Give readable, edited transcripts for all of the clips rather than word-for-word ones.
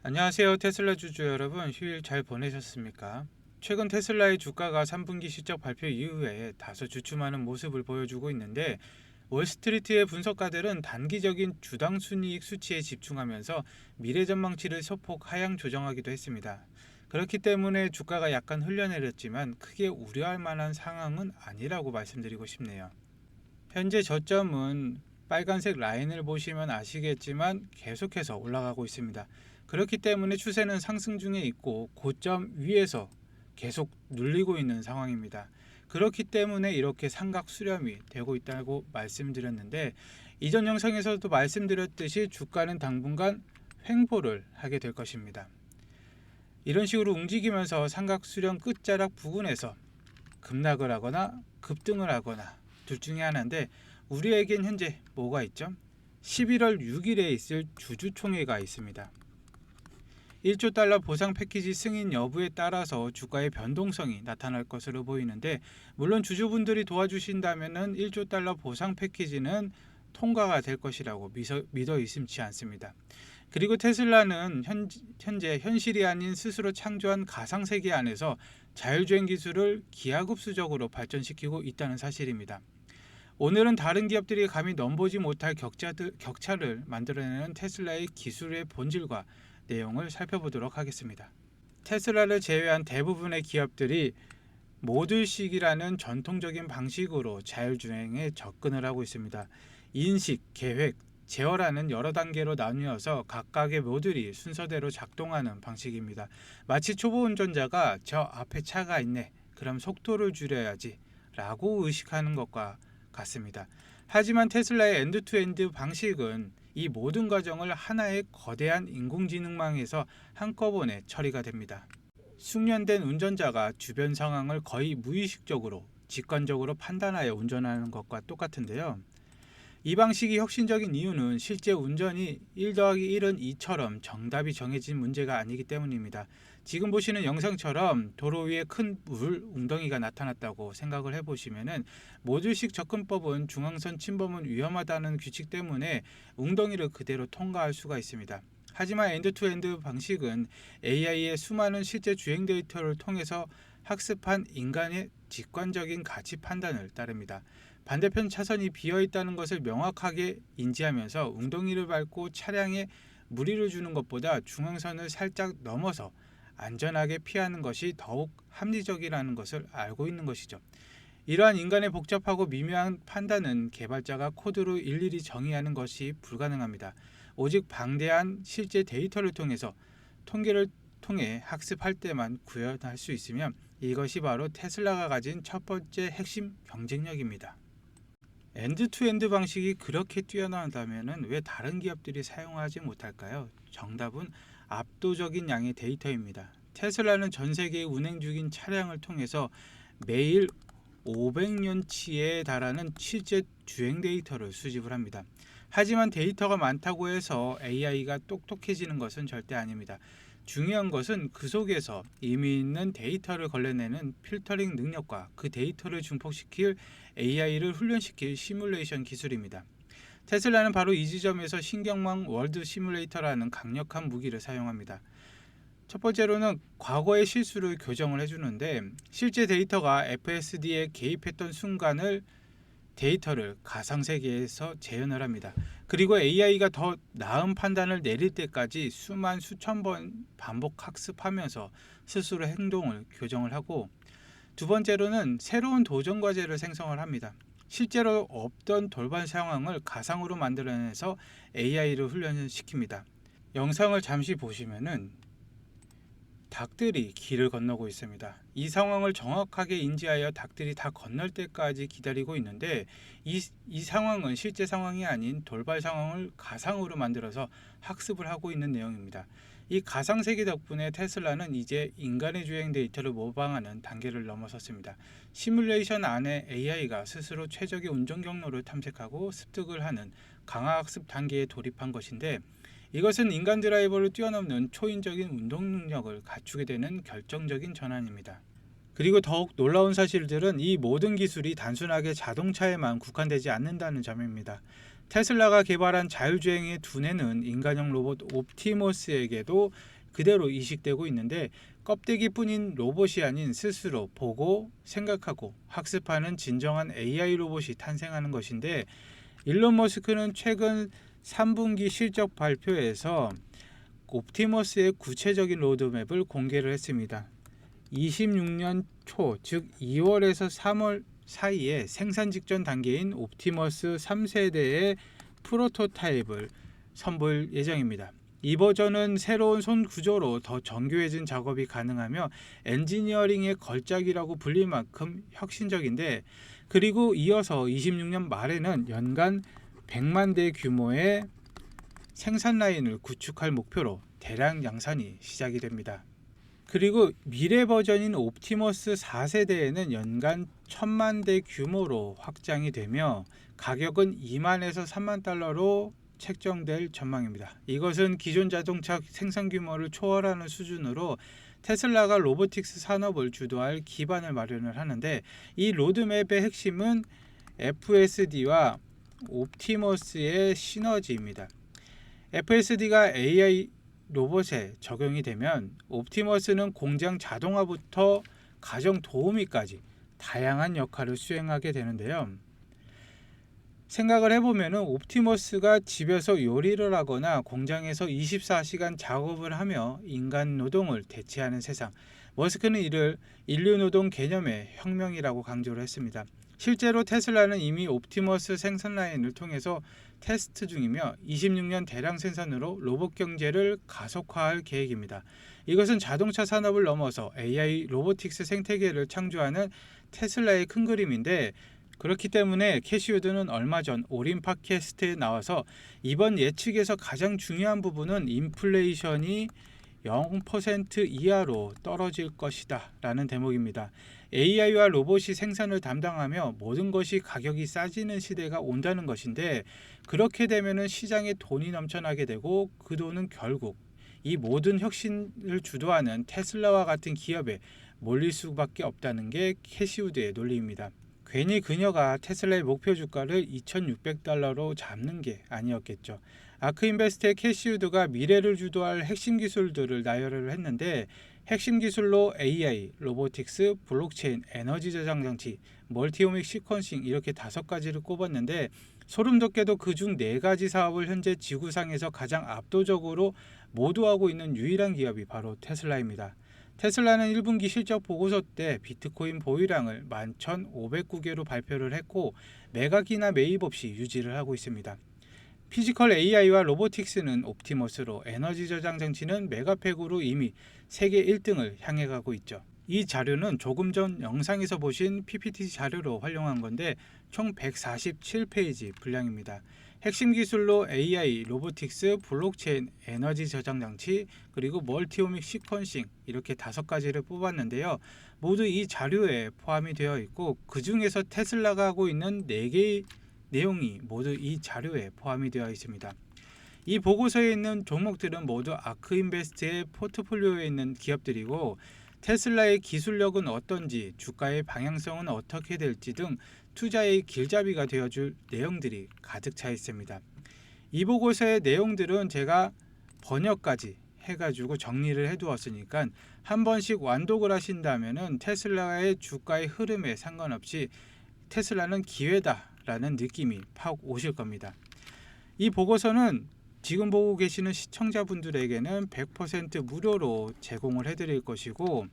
안녕하세요. 테슬라 주주 여러분, 휴일 잘 보내셨습니까? 최근 테슬라의 주가가 3분기 실적 발표 이후에 다소 주춤하는 모습을 보여주고 있는데, 월스트리트의 분석가들은 단기적인 주당 순이익 수치에 집중하면서 미래 전망치를 소폭 하향 조정하기도 했습니다. 그렇기 때문에 주가가 약간 흘러내렸지만 크게 우려할 만한 상황은 아니라고 말씀드리고 싶네요. 현재 저점은 빨간색 라인을 보시면 아시겠지만 계속해서 올라가고 있습니다. 그렇기 때문에 추세는 상승 중에 있고 고점 위에서 계속 눌리고 있는 상황입니다. 그렇기 때문에 이렇게 삼각 수렴이 되고 있다고 말씀드렸는데, 이전 영상에서도 말씀드렸듯이 주가는 당분간 횡보를 하게 될 것입니다. 이런 식으로 움직이면서 삼각 수렴 끝자락 부근에서 급락을 하거나 급등을 하거나 둘 중에 하나인데, 우리에겐 현재 뭐가 있죠? 11월 6일에 있을 주주총회가 있습니다. 1조 달러 보상 패키지 승인 여부에 따라서 주가의 변동성이 나타날 것으로 보이는데, 물론 주주분들이 도와주신다면 1조 달러 보상 패키지는 통과가 될 것이라고 믿어 의심치 않습니다. 그리고 테슬라는 현재 현실이 아닌 스스로 창조한 가상세계 안에서 자율주행 기술을 기하급수적으로 발전시키고 있다는 사실입니다. 오늘은 다른 기업들이 감히 넘보지 못할 격차를 만들어내는 테슬라의 기술의 본질과 내용을 살펴보도록 하겠습니다. 테슬라를 제외한 대부분의 기업들이 모듈식이라는 전통적인 방식으로 자율주행에 접근을 하고 있습니다. 인식, 계획, 제어라는 여러 단계로 나뉘어서 각각의 모듈이 순서대로 작동하는 방식입니다. 마치 초보 운전자가 저 앞에 차가 있네, 그럼 속도를 줄여야지 라고 의식하는 것과 같습니다. 하지만 테슬라의 엔드투엔드 방식은 이 모든 과정을 하나의 거대한 인공지능망에서 한꺼번에 처리가 됩니다. 숙련된 운전자가 주변 상황을 거의 무의식적으로 직관적으로 판단하여 운전하는 것과 똑같은데요. 이 방식이 혁신적인 이유는 실제 운전이 1 더하기 1은 2처럼 정답이 정해진 문제가 아니기 때문입니다. 지금 보시는 영상처럼 도로 위에 큰 물 웅덩이가 나타났다고 생각을 해보시면, 모듈식 접근법은 중앙선 침범은 위험하다는 규칙 때문에 웅덩이를 그대로 통과할 수가 있습니다. 하지만 엔드투엔드 방식은 AI의 수많은 실제 주행 데이터를 통해서 학습한 인간의 직관적인 가치 판단을 따릅니다. 반대편 차선이 비어 있다는 것을 명확하게 인지하면서 웅덩이를 밟고 차량에 무리를 주는 것보다 중앙선을 살짝 넘어서 안전하게 피하는 것이 더욱 합리적이라는 것을 알고 있는 것이죠. 이러한 인간의 복잡하고 미묘한 판단은 개발자가 코드로 일일이 정의하는 것이 불가능합니다. 오직 방대한 실제 데이터를 통해서 통계를 통해 학습할 때만 구현할 수 있으면, 이것이 바로 테슬라가 가진 첫 번째 핵심 경쟁력입니다. 엔드투엔드 방식이 그렇게 뛰어나다면 왜 다른 기업들이 사용하지 못할까요? 정답은 압도적인 양의 데이터입니다. 테슬라는 전 세계에 운행 중인 차량을 통해서 매일 500년치에 달하는 실제 주행 데이터를 수집을 합니다. 하지만 데이터가 많다고 해서 AI가 똑똑해지는 것은 절대 아닙니다. 중요한 것은 그 속에서 이미 있는 데이터를 걸러내는 필터링 능력과 그 데이터를 증폭시킬 AI를 훈련시킬 시뮬레이션 기술입니다. 테슬라는 바로 이 지점에서 신경망 월드 시뮬레이터라는 강력한 무기를 사용합니다. 첫 번째로는 과거의 실수를 교정을 해주는데, 실제 데이터가 FSD에 개입했던 순간을 데이터를 가상세계에서 재현을 합니다. 그리고 AI가 더 나은 판단을 내릴 때까지 수천 번 반복 학습하면서 스스로 행동을 교정을 하고, 두 번째로는 새로운 도전 과제를 생성을 합니다. 실제로 없던 돌발 상황을 가상으로 만들어내서 AI를 훈련시킵니다. 영상을 잠시 보시면은 닭들이 길을 건너고 있습니다. 이 상황을 정확하게 인지하여 닭들이 다 건널 때까지 기다리고 있는데, 이 상황은 실제 상황이 아닌 돌발 상황을 가상으로 만들어서 학습을 하고 있는 내용입니다. 이 가상세계 덕분에 테슬라는 이제 인간의 주행 데이터를 모방하는 단계를 넘어섰습니다. 시뮬레이션 안에 AI가 스스로 최적의 운전 경로를 탐색하고 습득을 하는 강화학습 단계에 돌입한 것인데, 이것은 인간 드라이버를 뛰어넘는 초인적인 운동 능력을 갖추게 되는 결정적인 전환입니다. 그리고 더욱 놀라운 사실들은 이 모든 기술이 단순하게 자동차에만 국한되지 않는다는 점입니다. 테슬라가 개발한 자율주행의 두뇌는 인간형 로봇 옵티머스에게도 그대로 이식되고 있는데, 껍데기뿐인 로봇이 아닌 스스로 보고 생각하고 학습하는 진정한 AI 로봇이 탄생하는 것인데, 일론 머스크는 최근 3분기 실적 발표에서 옵티머스의 구체적인 로드맵을 공개를 했습니다. 26년 초, 즉 2월에서 3월 사이에 생산 직전 단계인 옵티머스 3세대의 프로토타입을 선보일 예정입니다. 이 버전은 새로운 손 구조로 더 정교해진 작업이 가능하며 엔지니어링의 걸작이라고 불릴 만큼 혁신적인데, 그리고 이어서 26년 말에는 연간 100만 대 규모의 생산 라인을 구축할 목표로 대량 양산이 시작이 됩니다. 그리고 미래 버전인 옵티머스 4세대에는 연간 1000만 대 규모로 확장이 되며 가격은 2만에서 3만 달러로 책정될 전망입니다. 이것은 기존 자동차 생산 규모를 초월하는 수준으로 테슬라가 로보틱스 산업을 주도할 기반을 마련을 하는데, 이 로드맵의 핵심은 FSD와 옵티머스의 시너지입니다. FSD가 AI 로봇에 적용이 되면 옵티머스는 공장 자동화부터 가정 도우미까지 다양한 역할을 수행하게 되는데요. 생각을 해보면 옵티머스가 집에서 요리를 하거나 공장에서 24시간 작업을 하며 인간 노동을 대체하는 세상, 머스크는 이를 인류 노동 개념의 혁명이라고 강조를 했습니다. 실제로 테슬라는 이미 옵티머스 생산 라인을 통해서 테스트 중이며 26년 대량 생산으로 로봇 경제를 가속화할 계획입니다. 이것은 자동차 산업을 넘어서 AI 로보틱스 생태계를 창조하는 테슬라의 큰 그림인데, 그렇기 때문에 캐시우드는 얼마 전 오린 팟캐스트에 나와서 이번 예측에서 가장 중요한 부분은 인플레이션이 0% 이하로 떨어질 것이다 라는 대목입니다. AI와 로봇이 생산을 담당하며 모든 것이 가격이 싸지는 시대가 온다는 것인데, 그렇게 되면 시장에 돈이 넘쳐나게 되고 그 돈은 결국 이 모든 혁신을 주도하는 테슬라와 같은 기업에 몰릴 수밖에 없다는 게 캐시우드의 논리입니다. 괜히 그녀가 테슬라의 목표 주가를 2,600달러로 잡는 게 아니었겠죠. 아크인베스트의 캐시우드가 미래를 주도할 핵심 기술들을 나열을 했는데, 핵심 기술로 AI, 로보틱스, 블록체인, 에너지 저장 장치, 멀티오믹 시퀀싱 이렇게 5가지를 꼽았는데, 소름 돋게도 그중 4가지 사업을 현재 지구상에서 가장 압도적으로 모두하고 있는 유일한 기업이 바로 테슬라입니다. 테슬라는 1분기 실적 보고서 때 비트코인 보유량을 11,509개로 발표를 했고, 매각이나 매입 없이 유지를 하고 있습니다. 피지컬 AI와 로보틱스는 옵티머스로, 에너지 저장 장치는 메가팩으로 이미 세계 1등을 향해 가고 있죠. 이 자료는 조금 전 영상에서 보신 PPT 자료로 활용한 건데 총 147페이지 분량입니다. 핵심 기술로 AI, 로보틱스, 블록체인, 에너지 저장 장치, 그리고 멀티오믹 시퀀싱 이렇게 5가지를 뽑았는데요. 모두 이 자료에 포함이 되어 있고, 그 중에서 테슬라가 하고 있는 4개의 내용이 모두 이 자료에 포함이 되어 있습니다. 이 보고서에 있는 종목들은 모두 아크인베스트의 포트폴리오에 있는 기업들이고, 테슬라의 기술력은 어떤지, 주가의 방향성은 어떻게 될지 등 투자의 길잡이가 되어줄 내용들이 가득 차 있습니다. 이 보고서의 내용들은 제가 번역까지 해가지고 정리를 해두었으니까 한 번씩 완독을 하신다면 테슬라의 주가의 흐름에 상관없이 테슬라는 기회다 라는 느낌이 팍 오실 겁니다. 이 보고서는 지금 보고 계시는 시청자분들에게는 100% 무료로 제공을 해드릴 것이고,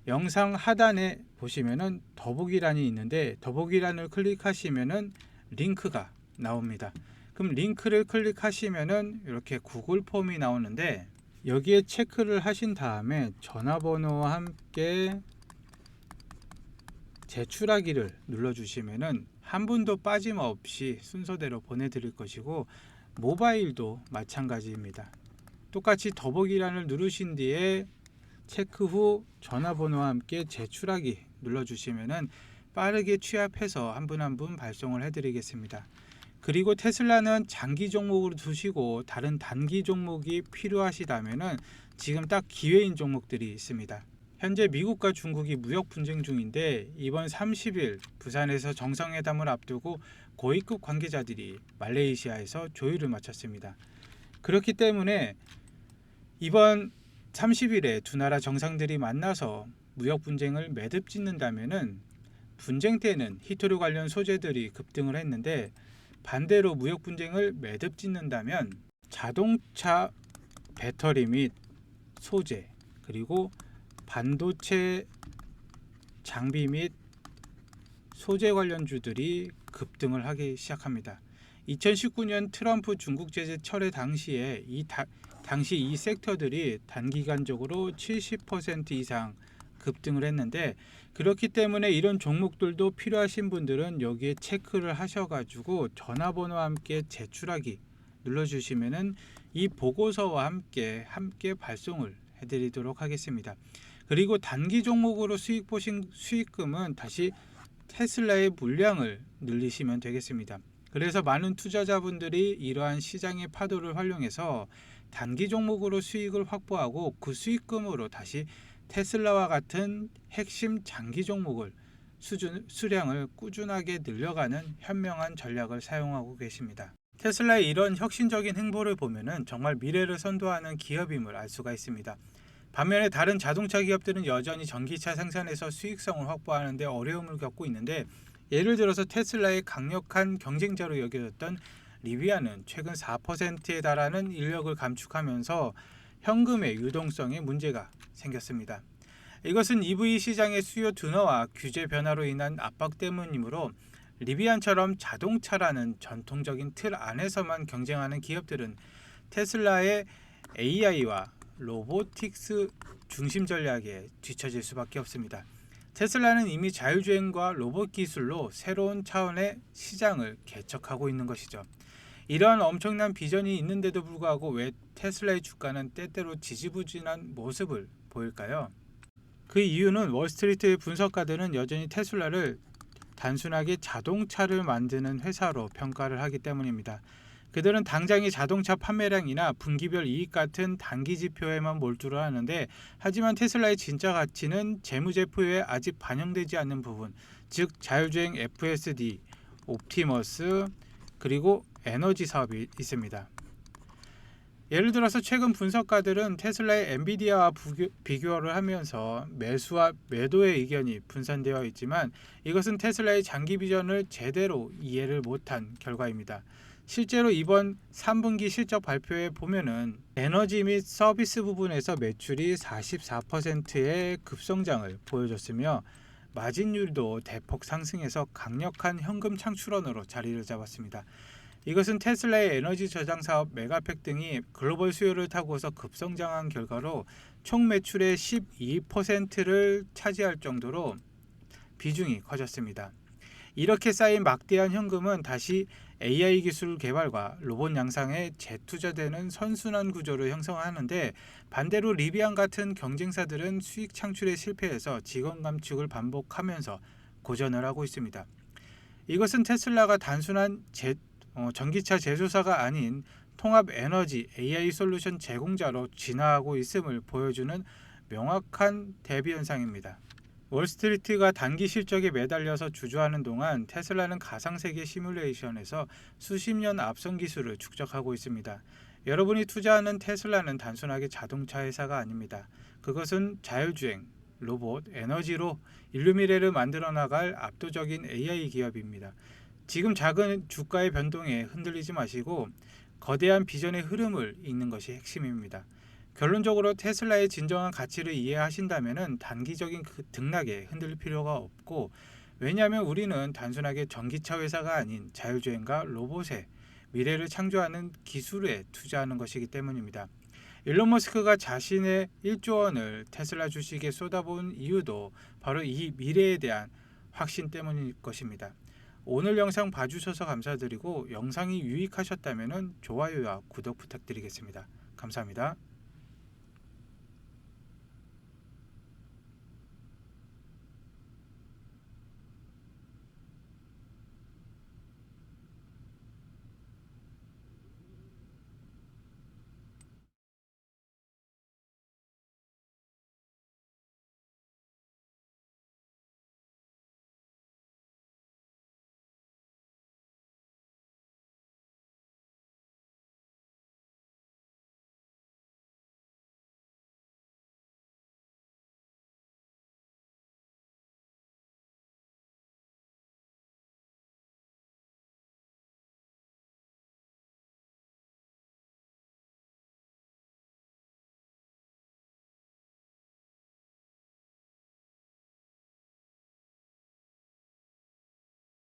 영상 하단에 보시면은 더보기란이 있는데 더보기란을 클릭하시면은 링크가 나옵니다. 그럼 링크를 클릭하시면은 이렇게 구글 폼이 나오는데, 여기에 체크를 하신 다음에 전화번호와 함께 제출하기를 눌러주시면은 한 분도 빠짐없이 순서대로 보내드릴 것이고, 모바일도 마찬가지입니다. 똑같이 더보기란을 누르신 뒤에 체크 후 전화번호와 함께 제출하기 눌러주시면은 빠르게 취합해서 한 분 한 분 발송을 해드리겠습니다. 그리고 테슬라는 장기 종목으로 두시고 다른 단기 종목이 필요하시다면은 지금 딱 기회인 종목들이 있습니다. 현재 미국과 중국이 무역 분쟁 중인데 이번 30일 부산에서 정상회담을 앞두고 고위급 관계자들이 말레이시아에서 조율을 마쳤습니다. 그렇기 때문에 이번 30일에 두 나라 정상들이 만나서 무역 분쟁을 매듭짓는다면은 분쟁 때는 히토류 관련 소재들이 급등을 했는데 반대로 무역 분쟁을 매듭짓는다면 자동차 배터리 및 소재 그리고 반도체 장비 및 소재 관련주들이 급등을 하기 시작합니다. 2019년 트럼프 중국 제재 철회 당시에 당시 이 섹터들이 단기간적으로 70% 이상 급등을 했는데 그렇기 때문에 이런 종목들도 필요하신 분들은 여기에 체크를 하셔가지고 전화번호와 함께 제출하기 눌러주시면은 이 보고서와 함께 발송을 해드리도록 하겠습니다. 그리고 단기 종목으로 수익 보신 수익금은 다시 테슬라의 물량을 늘리시면 되겠습니다. 그래서 많은 투자자분들이 이러한 시장의 파도를 활용해서 단기 종목으로 수익을 확보하고 그 수익금으로 다시 테슬라와 같은 핵심 장기 종목을 수량을 꾸준하게 늘려가는 현명한 전략을 사용하고 계십니다. 테슬라의 이런 혁신적인 행보를 보면은 정말 미래를 선도하는 기업임을 알 수가 있습니다. 반면에 다른 자동차 기업들은 여전히 전기차 생산에서 수익성을 확보하는 데 어려움을 겪고 있는데 예를 들어서 테슬라의 강력한 경쟁자로 여겨졌던 리비안은 최근 4%에 달하는 인력을 감축하면서 현금의 유동성에 문제가 생겼습니다. 이것은 EV 시장의 수요 둔화와 규제 변화로 인한 압박 때문이므로 리비안처럼 자동차라는 전통적인 틀 안에서만 경쟁하는 기업들은 테슬라의 AI와 로보틱스 중심 전략에 뒤처질 수밖에 없습니다. 테슬라는 이미 자율주행과 로봇 기술로 새로운 차원의 시장을 개척하고 있는 것이죠. 이러한 엄청난 비전이 있는데도 불구하고 왜 테슬라의 주가는 때때로 지지부진한 모습을 보일까요? 그 이유는 월스트리트의 분석가들은 여전히 테슬라를 단순하게 자동차를 만드는 회사로 평가를 하기 때문입니다. 그들은 당장의 자동차 판매량이나 분기별 이익 같은 단기 지표에만 몰두를 하는데 하지만 테슬라의 진짜 가치는 재무제표에 아직 반영되지 않는 부분, 즉 자율주행 FSD, 옵티머스, 그리고 에너지 사업이 있습니다. 예를 들어서 최근 분석가들은 테슬라의 엔비디아와 비교를 하면서 매수와 매도의 의견이 분산되어 있지만 이것은 테슬라의 장기 비전을 제대로 이해를 못한 결과입니다. 실제로 이번 3분기 실적 발표에 보면은 에너지 및 서비스 부분에서 매출이 44%의 급성장을 보여줬으며 마진율도 대폭 상승해서 강력한 현금 창출원으로 자리를 잡았습니다. 이것은 테슬라의 에너지 저장 사업 메가팩 등이 글로벌 수요를 타고서 급성장한 결과로 총 매출의 12%를 차지할 정도로 비중이 커졌습니다. 이렇게 쌓인 막대한 현금은 다시 AI 기술 개발과 로봇 양상에 재투자되는 선순환 구조를 형성하는데 반대로 리비안 같은 경쟁사들은 수익 창출에 실패해서 직원 감축을 반복하면서 고전을 하고 있습니다. 이것은 테슬라가 단순한 전기차 제조사가 아닌 통합 에너지 AI 솔루션 제공자로 진화하고 있음을 보여주는 명확한 대비 현상입니다. 월스트리트가 단기 실적에 매달려서 주저하는 동안 테슬라는 가상세계 시뮬레이션에서 수십 년 앞선 기술을 축적하고 있습니다. 여러분이 투자하는 테슬라는 단순하게 자동차 회사가 아닙니다. 그것은 자율주행, 로봇, 에너지로 인류 미래를 만들어 나갈 압도적인 AI 기업입니다. 지금 작은 주가의 변동에 흔들리지 마시고 거대한 비전의 흐름을 읽는 것이 핵심입니다. 결론적으로 테슬라의 진정한 가치를 이해하신다면 단기적인 등락에 흔들릴 필요가 없고 왜냐하면 우리는 단순하게 전기차 회사가 아닌 자율주행과 로봇의 미래를 창조하는 기술에 투자하는 것이기 때문입니다. 일론 머스크가 자신의 1조 원을 테슬라 주식에 쏟아부은 이유도 바로 이 미래에 대한 확신 때문일 것입니다. 오늘 영상 봐주셔서 감사드리고 영상이 유익하셨다면 좋아요와 구독 부탁드리겠습니다. 감사합니다.